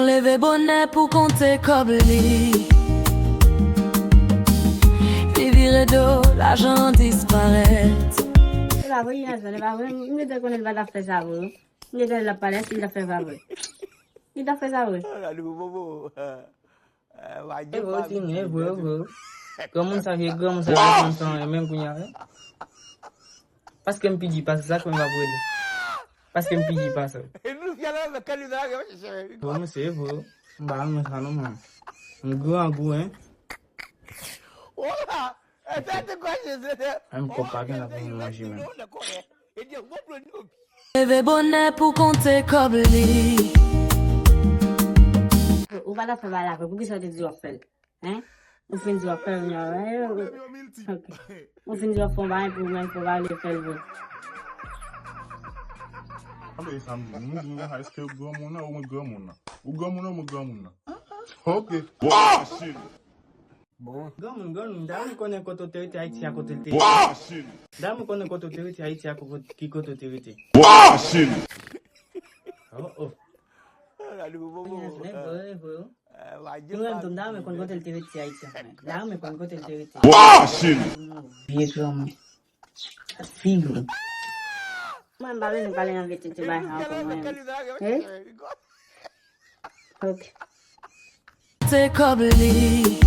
Levé bonnet pour compter comme lui. Puis virer d'eau, l'argent disparaît. Va voi, va voi, mi da con il vada a pesavo. Mi da la palestra il da pesavo. Il da pesavo. Comment ça vient, comment ça vient, sans même qu'on parce que me dit pas ça qu'on va brûler. Parce que me dit pas ça. Bon, c'est vous. Bah, mais ça non, man. Un goût, hein. Un copain qui n'a pas mangé, même. Levé bonnet pour compter comme lui. O vada a falar, porque só diz o fel, né? O fim do fel, o fim do fel vai pro mais provável fel. Abe sam mu nga high school gomuna o gomuna. O gomuna mo gomuna. Okay. Bon, gom, dame konen koto terite Haiti à côté de dame konen koto terite Haiti à côté koto terite. Oh. Não é dame quando ele teve que sair, dame quando ele teve que isso homem. Filho. Mas vale não vale não ver te vai OK. C'est comme lui.